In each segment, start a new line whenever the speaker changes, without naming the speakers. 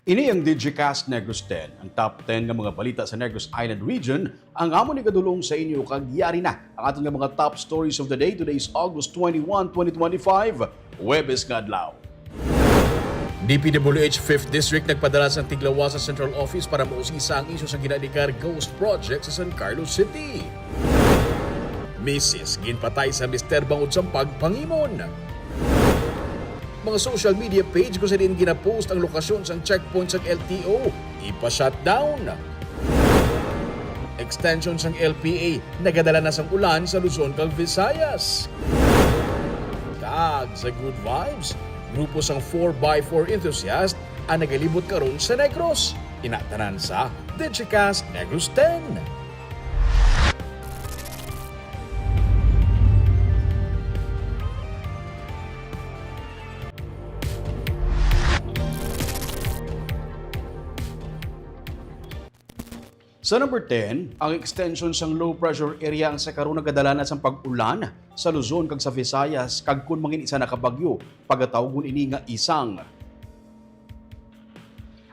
Ini ang Digicast Negros X, ang top 10 ng mga balita sa Negros Island Region. Ang amo ni kadulong sa inyo kagyari na ang ating mga top stories of the day. Today is August 21, 2025, Huwebes nga adlaw.
DPWH 5th District nagpadala sa tiglawa sa Central Office para mausisa ang isyu sa ginadikar Ghost Project sa San Carlos City. Mrs. ginpatay sa Mr. Bangod sa Pagpangimon. Mga social media page kung saan ginapost ang lokasyon sa checkpoints ng LTO, ipa-shutdown. Extension ng LPA, nagadala na sang ulan sa Luzon kag Visayas. Kag sa good vibes, grupo sang 4x4 enthusiast ang nagalibot karon sa Negros. Inatanan sa Digicast Negros X.
Sa number 10, ang extension sang low pressure area ang sa karon nagadala na sang pag-ulan sa Luzon kag sa Visayas kag kun mangin isa nakabagyo pagatawgon ini nga isang.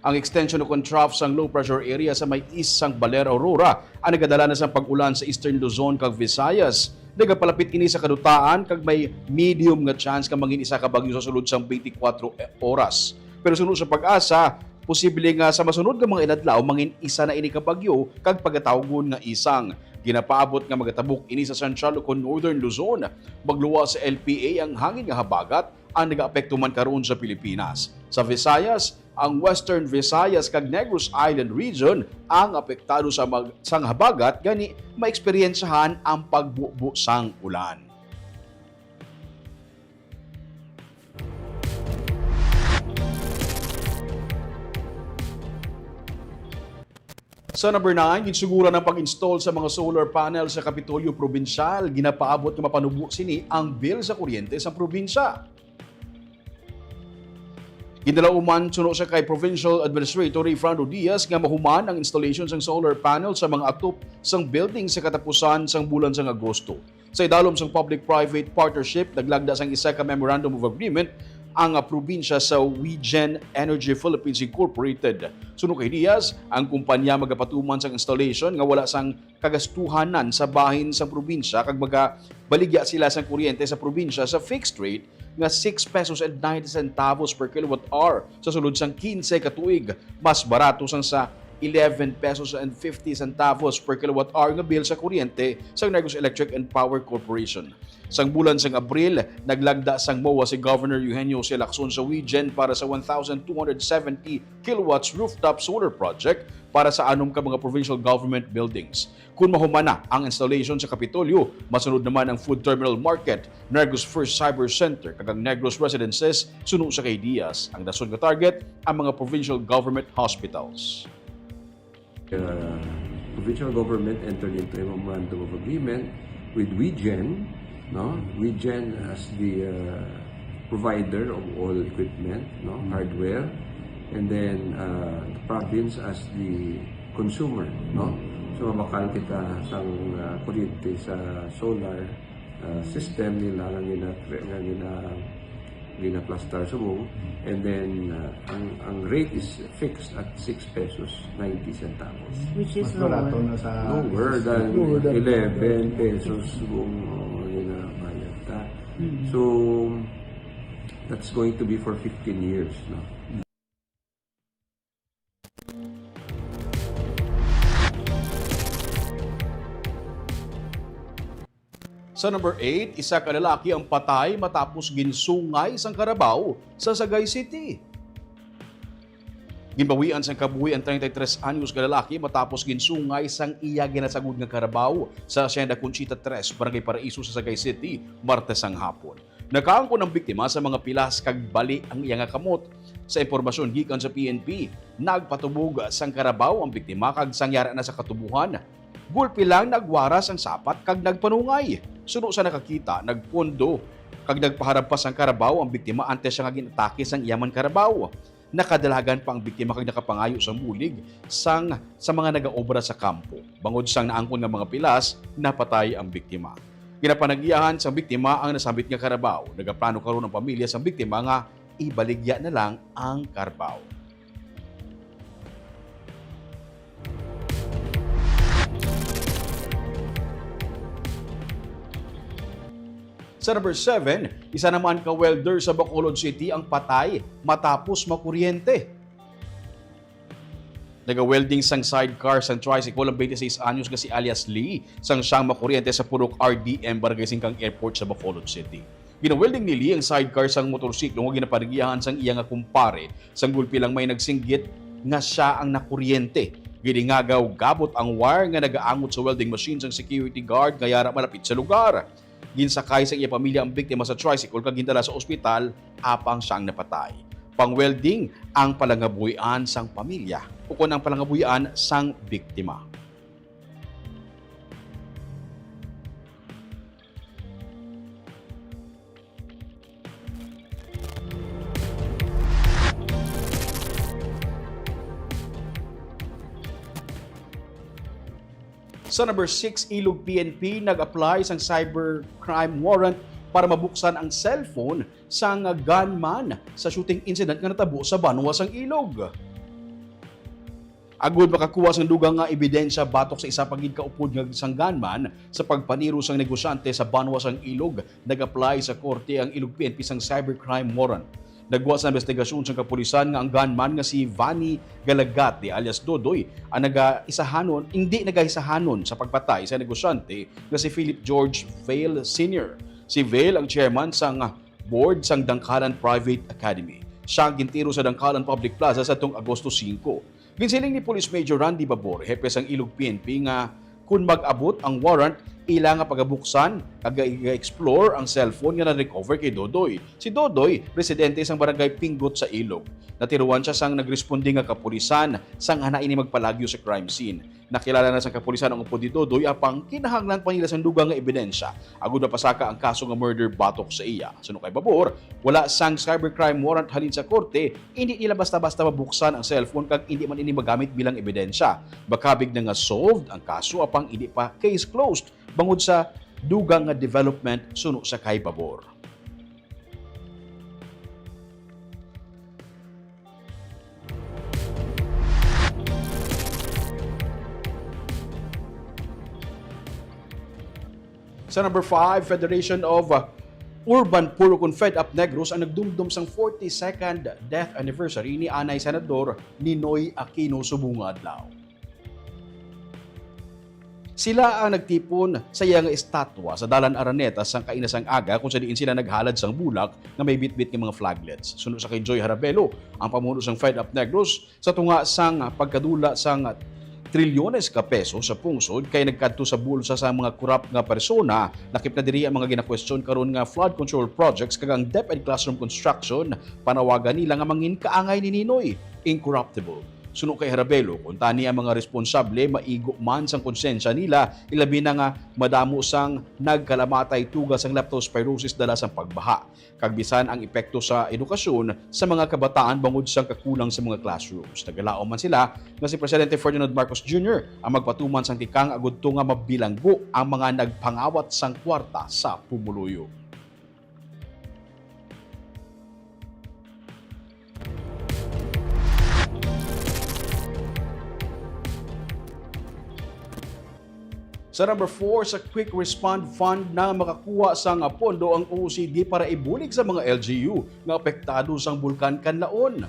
Ang extension o trough sang low pressure area sa may east sang Baler Aurora ang nagadala na sang pag-ulan sa Eastern Luzon kag Visayas. Nagapalapit ini sa kadutaan kag may medium nga chance ka mangin isa ka bagyo sa sulod sang 24 oras. Pero sunod sa pag-asa, posible nga sa masunod nga mga inadlaw mangin isa na ini ka bagyo kag pagatawgon nga isang. Ginapaabot nga magatabok ini sa Central o Northern Luzon. Magluwa sa LPA ang hangin nga habagat ang nagaapekto man karon sa Pilipinas. Sa Visayas, ang Western Visayas kag Negros Island Region ang apektado sa sang habagat gani maeksperiensyahan ang pagbubo sang ulan. Sa number 9, ginsugura ng pag-install sa mga solar panel sa Kapitolyo Provincial. Ginapaabot nga mapanubo sini ang bill sa kuryente sa probinsya. Ginalauman suno sa kay Provincial Administrator Fernando Diaz nga mahuman ang installation ng solar panel sa mga atop sang building sa katapusan sang bulan sang Agosto. Sa idalom sang public-private partnership, naglagda sang isa ka memorandum of agreement ang probinsya sa WeGen Energy Philippines Incorporated. Suno kay Diaz, ang kumpanya magapatuman sa installation nga wala sang kagastuhanan sa bahin sa probinsya kag magabaligya sila sang kuryente sa probinsya sa fixed rate nga 6 pesos and 90 centavos per kilowatt hour sa sulod sang 15 ka tuig, mas barato sang sa 11 pesos and 50 centavos per kilowatt hour nga bill sa kuryente sa Negros Electric and Power Corporation. Sang bulan sang Abril, naglagda sang MOA si Governor Eugenio C. Lacson sa WeGen para sa 1,270 kilowatts rooftop solar project para sa anom ka mga provincial government buildings. Kung mahumana ang installation sa Kapitolyo, masunod naman ang Food Terminal Market, Negros First Cyber Center, kag Negros Residences, suno sa kay Diaz. Ang dason nga target, ang mga provincial government hospitals.
Provincial government entered into a memorandum of agreement with WeGen, no? WeGen as the provider of all equipment, no? Hardware, and then the province as the consumer, no? So mabakal kita sang kuryente sa solar system nila nga cluster subong, and then ang rate is fixed at 6 pesos 90 centavos.
Which is
Lower than 11 pesos subong bayad ta. So that's going to be for 15 years, no?
Sa number 8, isa ka lalaki ang patay matapos ginsungay sang karabaw sa Sagay City. Ginbawian sang kabuhi ang 33 anyos ka lalaki matapos ginsungay sang iya ginasagud nga karabaw sa Hacienda Conchita 3, Barangay Paraiso sa Sagay City, Martes ang hapon. Nakaangkon ang biktima sa mga pilas kag bali ang iya nga kamot. Sa impormasyon gikan sa PNP, nagpatubog sang karabaw ang biktima kag sangyara na sa katubuhan. Gulpi lang nagwaras ang sapat kag nagpanungay. Suno sa nakakita, nagpondo kag nagpaharap pa sang karabaw ang biktima antes siya nga ginatake sang iyaman karabaw. Nakadalagan pa ang biktima kag nakapangayo sa bulig sa mga nagaobra sa kampo. Bangod sang naangkon nga mga pilas, napatay ang biktima. Ginapanag-iyahan sa biktima ang nasambit nga karabaw. Nagaplano karon ang pamilya sa biktima nga ibaligya na lang ang karabaw. Sa number 7, isa naman ka-welder sa Bacolod City ang patay matapos makuryente. Naga-welding sang sidecar sang tricycle ang 26 anyos nga si alias Lee sang siyang makuryente sa Purok RDM Barangay Singkang Airport sa Bacolod City. Gina-welding ni Lee ang sidecar sang motorsiklo nga ginaparigihan sang iya nga kumpare sang gulpi lang may nagsinggit nga siya ang nakuryente. Gidingagaw gabot ang wire nga nagaangot sa welding machine sang security guard nga yara malapit sa lugar. Ginsakay sa iya pamilya ang biktima sa tricycle kag gindala sa ospital apang siyang napatay. Pang-welding ang palangabuyan sang pamilya o kung ang palangabuyan sang biktima. Sa number 6, Ilog PNP nag-apply sang cybercrime warrant para mabuksan ang cellphone sang gunman sa shooting incident nga natabo sa Banwa sang Ilog. Agud makakuha sang dugang nga ebidensya batok sa isa pagid kaupod nga sang gunman sa pagpaniro sang negosyante sa Banwa sang Ilog, nag-apply sa korte ang Ilog PNP sang cybercrime warrant. Nagbuhat sa investigasyon sa kapulisan nga ang gunman nga si Vanny Galagate alias Dodoy ang hindi nagaisahanon sa pagpatay sa negosyante nga si Philip George Vale Sr. Si Vale ang chairman sang board sang Dangkalan Private Academy. Siya ang gintiro sa Dangkalan Public Plaza sa tuong Agosto 5. Ginsiling ni Police Major Randy Babor, hepe sang Ilog PNP nga kung mag-abot ang warrant, ila nga pagabuksan, kag-explore ang cellphone nga na-recover kay Dodoy. Si Dodoy, residente sang barangay Pinggot sa Ilog. Natiruan siya sang nagresponde nga kapulisan sang hanain ni magpalagyo sa crime scene. Nakilala na sang kapulisan ang upod ni Dodoy apang kinahanglan pa nila sang dugang nga ebidensya. Agud na pasaka ang kaso nga murder batok sa iya. Suno kay Babor, wala sang cybercrime warrant halin sa korte, hindi nila basta-basta mabuksan ang cellphone kag hindi man ini magamit bilang ebidensya. Bakabig na nga solved ang kaso apang hindi pa case closed bangod sa dugang nga development suno sa kay Babor. Sa number 5, Federation of Urban Puro Fed Up Negros ang nagdumdum sang 42nd death anniversary ni Anay Senador Ninoy Aquino subong adlaw. Sila ang nagtipon sa iyang estatwa sa Dalan Araneta sang kainasang aga kung sa diin sila naghalad sang bulak na may bitbit ng mga flaglets. Sunod sa kay Joy Harabelo, ang pamuno sang Fed Up Negros sa tunga sang pagkadula sang trilyones ka peso sa pungsod kay nagkadto sa bulsa sa mga korap nga persona. Nakip na diri ang mga gina-question karon nga flood control projects kag ang depth and classroom construction panawagan nila nga mangin kaangay ni Ninoy incorruptible. Suno kay Harabelo, kung tani ang mga responsable maigo man sang konsensya nila, ilabi na nga madamo sang nagkalamatay tugas sang leptospirosis dala sang pagbaha. Kagbisan ang epekto sa edukasyon sa mga kabataan bangod sang kakulang sa mga classrooms. Nagalao man sila nga si Presidente Ferdinand Marcos Jr. ang magpatuman sang tikang agudto nga mabilanggo ang mga nagpangawat sang kwarta sa pumuluyo. Sa number 4, sa Quick Respond Fund na makakuha sang pondo ang OCD para ibulig sa mga LGU nga apektado sang bulkan kanlaon.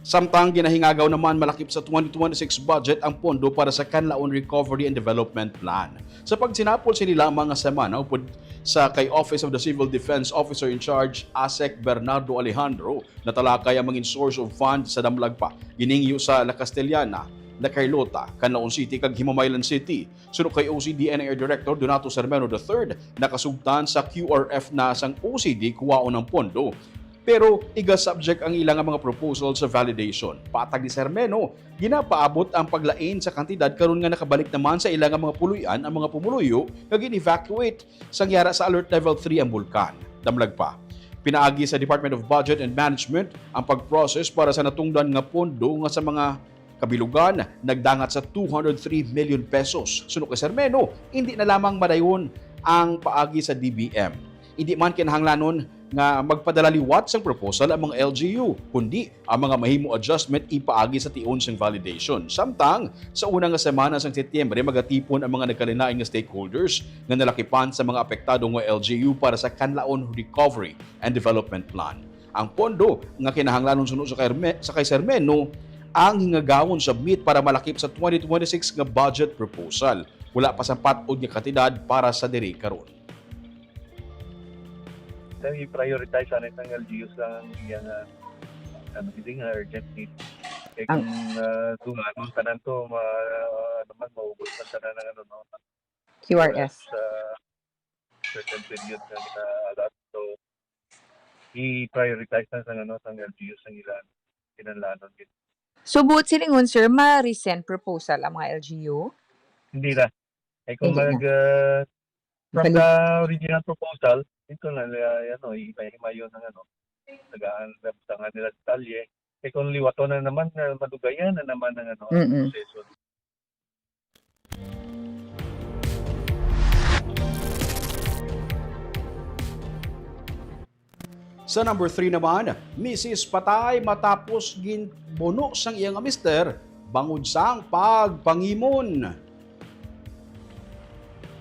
Samtang ginahingagaw naman malakip sa 2026 budget ang pondo para sa Kanlaon Recovery and Development Plan. Sa pagsinapol sila mga semana upod sa kay Office of the Civil Defense Officer in Charge ASEC Bernardo Alejandro na talakay ang mangin source of fund sa damlag pa. Giningyo sa La Castellana, La Carlota, Canlaon City kag Himamaylan City. Sunod kay OCD-NIR Director Donato Sermeno III, nakasugtan sa QRF na sang OCD kuwaon ng pondo. Pero iga-subject ang ilang mga proposal sa validation. Patag ni Sermeno, ginapaabot ang paglain sa kantidad karon nga nakabalik naman sa ilang mga puluyan ang mga pumuluyo kag in-evacuate sangyara sa Alert Level 3 ang bulkan. Damlag pa. Pinaagi sa Department of Budget and Management ang pag-process para sa natungdan nga pondo nga sa mga kabilugan nagdangat sa 203 million pesos. Sunod kay Sermeno, hindi na lamang madayon ang paagi sa DBM. Hindi man kinahanglanon nga magpadala liwat sang proposal ang mga LGU, kundi ang mga mahimo adjustment ipaagi sa tion sang validation. Samtang sa unang nga semana sang Setyembre magatipon ang mga nagkalinaing nga stakeholders nga nalakipan sa mga apektadong nga LGU para sa kanlaon recovery and development plan. Ang pondo nga kinahanglanon sunod sa kay Sermeno ang hingagawon submit para malakip sa 2026 nga budget proposal. Wala pa sapat og nga kantidad para sa diri karon.
Then i-prioritize ang LGUs lang yung hindi nga urgent need. Kaya kung dumanon tanan to, naman maubos na tanan ng
QRS.
Certain period na kita-alat. So, i-prioritize na sa LGUs ang ilan, kinanlanon.
So, buot silingon, sir, ma-resend proposal ang mga LGU?
Hindi na. Kung from the original proposal, ito na, ipa-hima yun ng tagaan nila detalye. Kung liwato na naman, madugayan na naman ng proseso.
Sa number 3 naman, Mrs. Patay matapos ginbuno sang iyang mister bangod sang pagpangimon.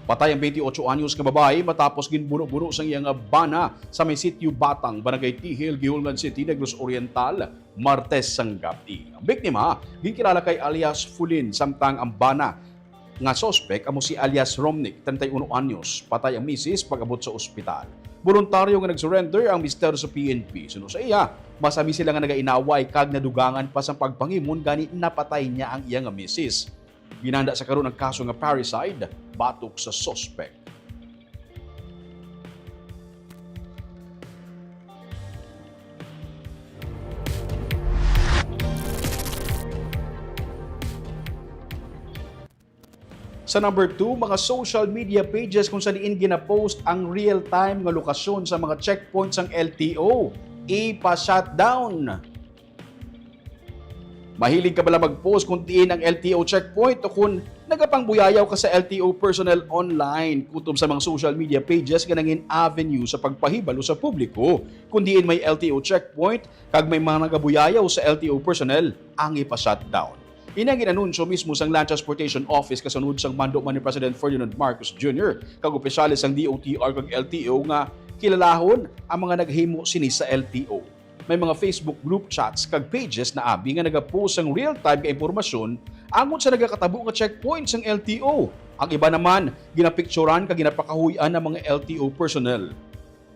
Patay ang 28 anyos nga babae matapos ginbuno-buno sang iyang bana sa may sitio Batang, Barangay Tihil, Gihulgan City, Negros Oriental, Martes sang gabi. Ang biktima ginkilala kay alias Fulin, samtang ang bana nga sospek amo si alias Romnick, 31 anyos. Patay ang misis pag-abot sa ospital. Voluntaryo nga nag-surrender ang mister sa PNP. Suno sa iya, masami sila nga nagainaway kag nadugangan pa sa pagpangimon gani napatay niya ang iyang misis. Ginanda sa karon ang kaso nga parricide batok sa suspect. Sa number 2, mga social media pages kung saan gina-post ang real-time nga lokasyon sa mga checkpoints ng LTO. Ipa-shutdown. Mahilig ka bala mag-post kung diin ang LTO checkpoint o kung nagapangbuyayaw ka sa LTO personnel online. Kutob sa mga social media pages nga nangin avenue sa pagpahibalo sa publiko. Kung diin may LTO checkpoint, kag may mga nagabuyayaw sa LTO personnel, ang ipa-shutdown. Inang ginanunsyo mismo sang Land Transportation Office kasunod sang mando man ni President Ferdinand Marcos Jr. kag opisyalis sang DOTR kag LTO nga kilalahon ang mga naghimo sini sa LTO. May mga Facebook group chats kag pages na abi nga nagapost ang real-time nga impormasyon angon sa nagakatabo nga checkpoints ng LTO. Ang iba naman, ginapicturan kag ginapakahuyan ng mga LTO personnel.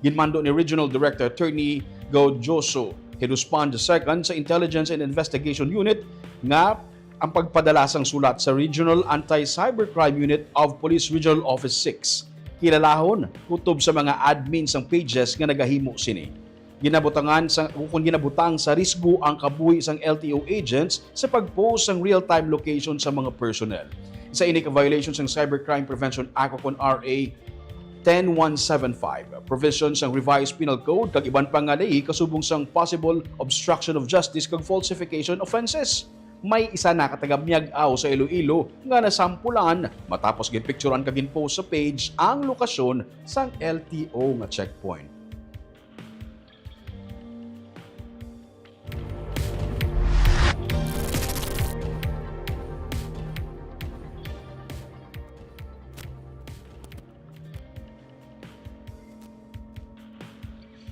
Ginmando ni Regional Director Attorney Gaujoso Heduspan II sa Intelligence and Investigation Unit nga ang pagpadala sang sulat sa Regional Anti-Cybercrime Unit of Police Regional Office 6. Kilalahon kutob sa mga admins sang pages nga nagahimo sini. Ginabutang sa risgo ang kabuhi sang LTO agents sa pag-post sang real-time location sa mga personnel. Isa ini ka violations ng Cybercrime Prevention Act o RA 10175, provisions ng revised penal code kag iban pang nga lay kasubong sang possible obstruction of justice kag falsification offenses. May isa na katagabnyag-aw sa Iloilo nga nasampulan matapos ginpicturan kag ginpost sa page ang lokasyon sang LTO nga checkpoint.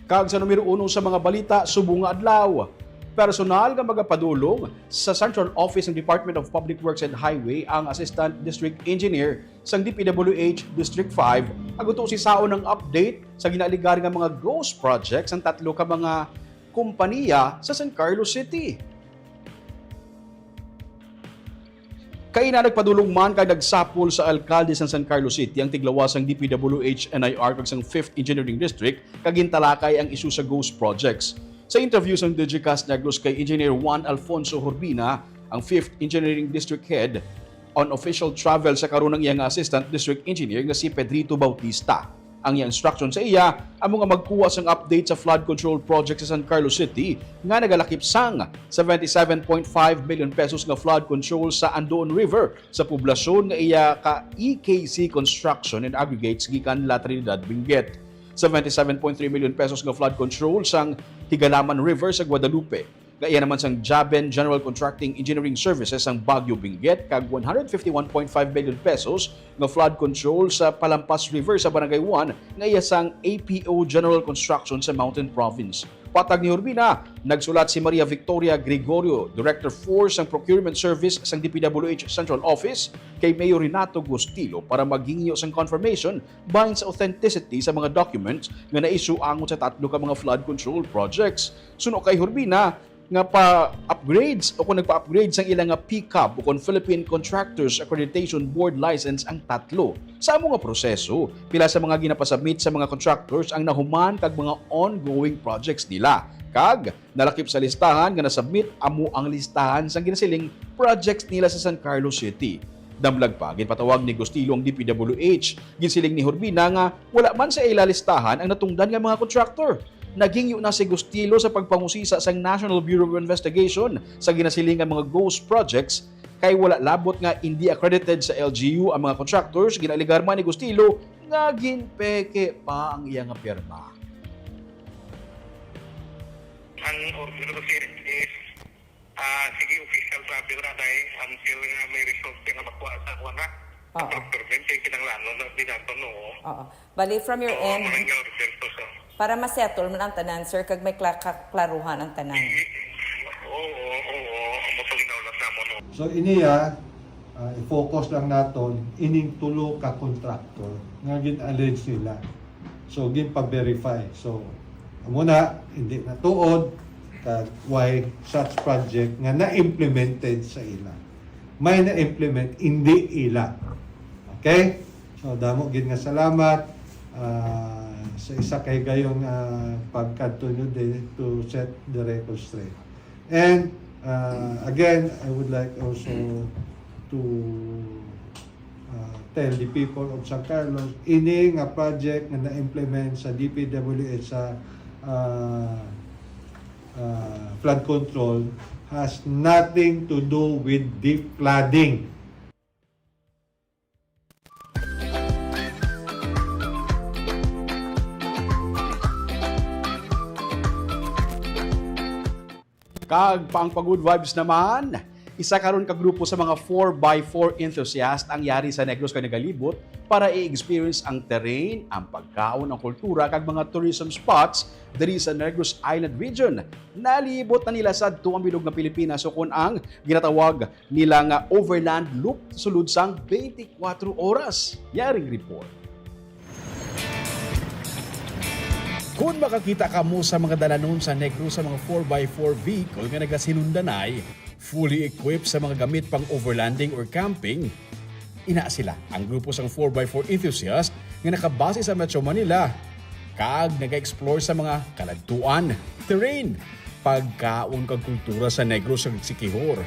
Kag sa numero 1 sa mga balita, subong nga adlaw. Personal nga magapadulong sa Central Office ng Department of Public Works and Highway ang Assistant District Engineer sa DPWH District 5 aguto si saon ng update sa ginaligar nga mga ghost projects ng tatlo ka mga kompanya sa San Carlos City. Kay na nagpadulong man kay nagsapol sa alkalde sa San Carlos City ang tiglawas ng DPWH NIR kag sang 5th Engineering District kag gintalakay ang isu sa ghost projects. Sa interview sa Digicast Negros kay Engineer Juan Alfonso Horbina, ang 5th Engineering District Head, on official travel sa karon ng iyang Assistant District Engineer nga si Pedrito Bautista. Ang iyang instruction sa iya, amo nga magkuha sang update sa flood control project sa San Carlos City nga nagalakip sang 77.5 million pesos nga flood control sa Andoon River sa poblasyon nga iya ka EKC Construction and Aggregates gikan La Trinidad, Benguet. 77.3 million pesos nga flood control sang Higalaman River sa Guadalupe. Gaya naman sang Jaben General Contracting Engineering Services ang Baguio Benguet kag 151.5 million pesos nga flood control sa Palampas River sa Barangay 1 nga iya sang APO General Construction sa Mountain Province. Patag ni Urbina, nagsulat si Maria Victoria Gregorio, Director 4 sang Procurement Service sang DPWH Central Office kay Mayor Renato Gustilo para maghingyo sang confirmation bahin sa authenticity sa mga documents nga na-issue angon sa tatlo ka mga flood control projects. Suno kay Urbina, nga pa-upgrades o kung nagpa-upgrade sang ilang nga PCAB o kung Philippine Contractors Accreditation Board license ang tatlo. Sa amo nga proseso, pila sa mga ginapasubmit sa mga contractors ang nahuman kag mga ongoing projects nila. Kag nalakip sa listahan nga nasubmit amo ang listahan sang ginasiling projects nila sa San Carlos City. Damlag pa, ginpatawag ni Gustilo ang DPWH. Ginsiling ni Urbina nga wala man sa ila listahan ang natungdan nga mga contractor. Naging na si Gustilo sa pagpangusisa sa National Bureau of Investigation sa ginasilingan mga ghost projects kay wala labot nga hindi accredited sa LGU ang mga contractors. Ginaligar man ni Gustilo nga ginpeke pa ang iyang pirma.
Ang original series is sige official travel na dahil until nga may result nga makuha sa kuha contractor din kay kinanglanon na binato no.
Oo. Bali from your end,
Mga resulto sa
para ma-settle man ang tanan, sir, kag may klaruhan ang tanan.
Oo, motulinaw lang namo no.
So iniya, i-focus lang naton ining tulo ka contractor nga gin-allege nila. So gin-pa-verify. So muna hindi na tuod kag why such project nga na-implemented sa ila. May na-implement hindi ila. Okay? So damo gid nga salamat sa isa kay gayong pagkadtunyo din to set the record straight. And again, I would like also to tell the people of San Carlos, ini nga project nga na-implement sa DPWH sa flood control has nothing to do with deep flooding.
Kag paang pag-good vibes naman, isa karon ka grupo sa mga 4x4 enthusiast ang yari sa Negros kay nagalibot para i-experience ang terrain, ang pagkaon, ang kultura kag mga tourism spots diri sa Negros Island region. Nalibot na nila sa tuwang bilog nga Pilipinas so kun ang ginatawag nila nga overland loop sulod sang 24 oras. Yaring report.
Kung makakita ka mo sa mga dalanon sa Negros sa mga 4x4 vehicle nga nagasinundanay, fully equipped sa mga gamit pang overlanding or camping, ina sila ang grupo sang 4x4 enthusiast nga nakabase sa Metro Manila. Kag nag-explore sa mga kaladtuan, terrain, pagkaon kag kultura sa Negros sa Sikihor.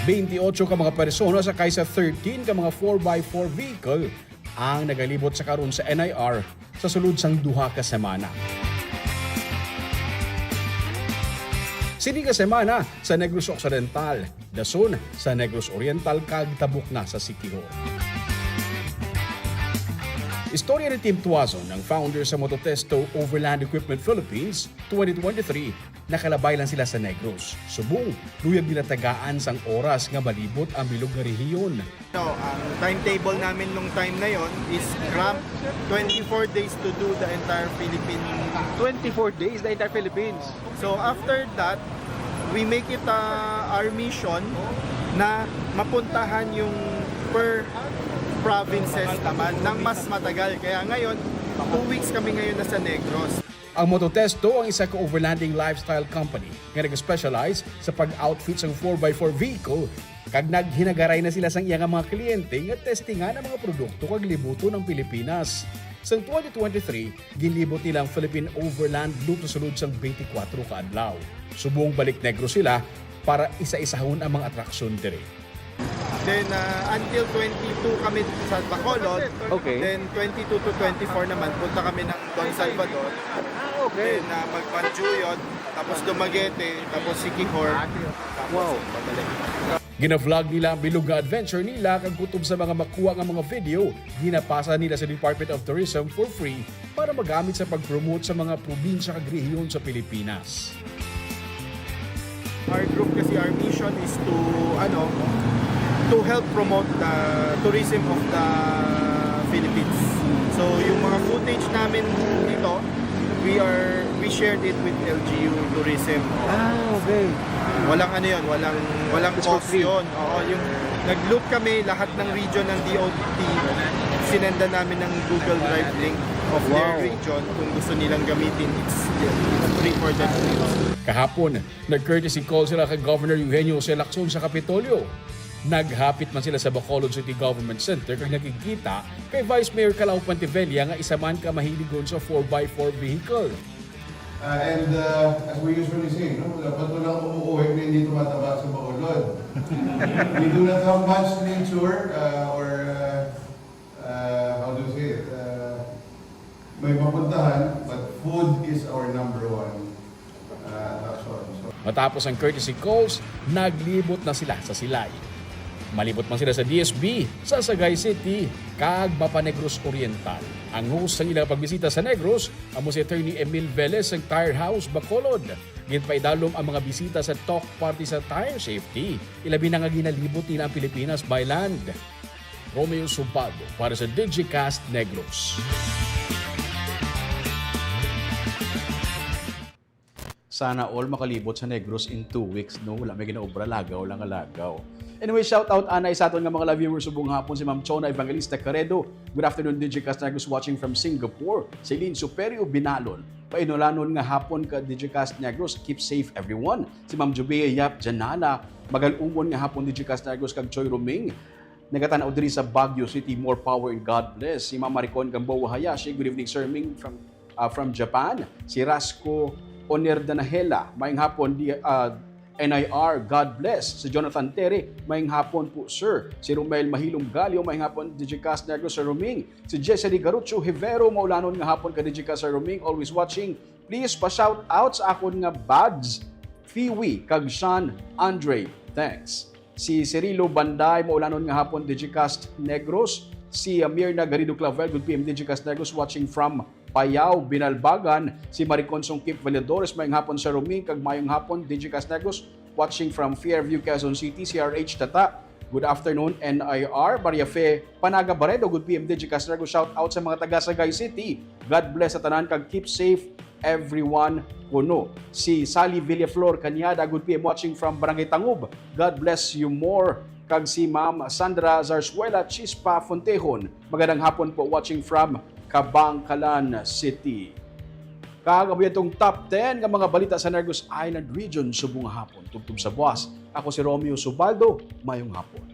28 ka mga persona sakay sa 13 ka mga 4x4 vehicle ang nagalibot sa karon sa NIR sa sulod sang duha ka semana. Sini ka semana sa Negros Occidental, dason sa Negros Oriental kag tabok na sa Sikihor. Istorya ni Team Tuazon, ang founder sa Mototesto Overland Equipment Philippines 2023, nakalabay lang sila sa Negros. Subong, luyag nilatagaan sang oras nga balibot ang bilog nga rehiyon.
Ang timetable namin nung time na yon is cramp 24 days to do the entire Philippines.
24 days, the entire Philippines.
So after that, we make it our mission na mapuntahan yung per provinces naman ng mas matagal. Kaya ngayon, 2 weeks kami ngayon nasa Negros.
Ang Mototesto ang isa ka overlanding lifestyle company nga nag-specialize sa pag-outfit ng 4x4 vehicle kag naghinagaray na sila sang iyang mga kliyente nga testingan ang mga produkto kag libuto ng Pilipinas. Sa 2023, ginlibot nila ang Philippine Overland Loop sa sulod sang 24 ka adlaw. Subong balik Negros sila para isa-isahon ang mga atraksyon dire.
Then until 22 kami sa Bacolod.
Okay.
Then 22 to 24 naman punta kami ng Don Salvador.
Okay.
Then Magbanjuyot, tapos Dumaguete, tapos Sikihor. Tapos babalik.
Gina-vlog nila ang bilog nga adventure nila kag kutob sa mga makuha nga mga video, ginapasa nila sa Department of Tourism for free para magamit sa pag-promote sa mga probinsya kag rehiyon sa Pilipinas.
Our group kasi, our mission is to help promote the tourism of the Philippines. So yung mga footage namin dito, we shared it with LGU Tourism.
Okay.
Walang walang cost yun. Oo, yung nag-loop kami lahat ng region ng DOT, sinenda namin ng Google Drive link of their region kung gusto nilang gamitin. It's free for them.
Kahapon, nag-courtesy call sila kay Governor Eugenio Lacson sa Kapitolyo. Naghapit man sila sa Bacolod City Government Center kag nakikita kay Vice Mayor Calao Pantevella nga isa man ka mahiligon sa 4x4 vehicle.
And as we usually say, no, dapat walang umuuwi na hindi tumataba sa Bacolod. We do not have much nature how do you say it? May mapuntahan, but food is our number one attraction. So,
Matapos ang courtesy calls, naglibot na sila sa Silay. Malibot man sila sa DSB, sa Sagay City, kag Bapa Negros Oriental. Ang host sa ilang pagbisita sa Negros, amo si Attorney Emil Velez ng Tire House, Bacolod. Ginpaidalom ang mga bisita sa talk party sa tire safety. Ilabi na nga ginalibot nila ang Pilipinas by land. Romeo Subaldo para sa Digicast Negros.
Sana all makalibot sa Negros in 2 weeks, no? Wala may ginaobra, lagaw lang alagaw. Anyway, shout out anay sa aton nga mga viewers subong hapon si Ma'am Chona Evangelista Caredo. Good afternoon, Digicast Negros watching from Singapore. Celine Superio Binalon. Painolanon nga hapon ka Digicast Negros. Keep safe everyone. Si Ma'am Jubea Yap Janala. Magalumon nga hapon Digicast Negros kag Choy Roming. Nagatanaw diri sa Baguio City. More power and God bless. Si Ma'am Maricon Gamboa Hayashi. Good evening, Sir Ming from Japan. Si Rasco Onerdanahela. Maying hapon NIR, God bless. Si Jonathan Terry, maying hapon po, sir. Si Romel Mahilong Galio, maying hapon, Digicast Negros sa Roming. Si Jessery Garucho Hivero, maulanon nga hapon ka Digicast sa Roming, always watching. Please pa-shout out sa akon nga Bads, Fiwi, kag Sean Andre. Thanks. Si Cirilo Banday, maulanon nga hapon, Digicast Negros. Si Mirna Garrido Clavel, good PM Digicast Negros, watching from Payao, Binalbagan. Si Maricon Songkip Valedores, mayang hapon sa Roming, kag mayang hapon, Digicast Negros, watching from Fairview, Quezon City. Si RH Tata, good afternoon, NIR. Maria Fe Panaga Baredo, good PM Digicast Negros, shout out sa mga taga Sagay City. God bless sa tanan, kag keep safe everyone kuno. Si Sally Villaflor Cañada, good PM watching from Barangay Tangub. God bless you more. Kag si Ma'am Sandra Zarzuela Chispa Fontejon, magandang hapon po watching from Kabangkalan City. Kagabi itong top 10 ng mga balita sa Negros Island Region subong hapon. Tugtog sa buwas. Ako si Romeo Subaldo, mayong hapon.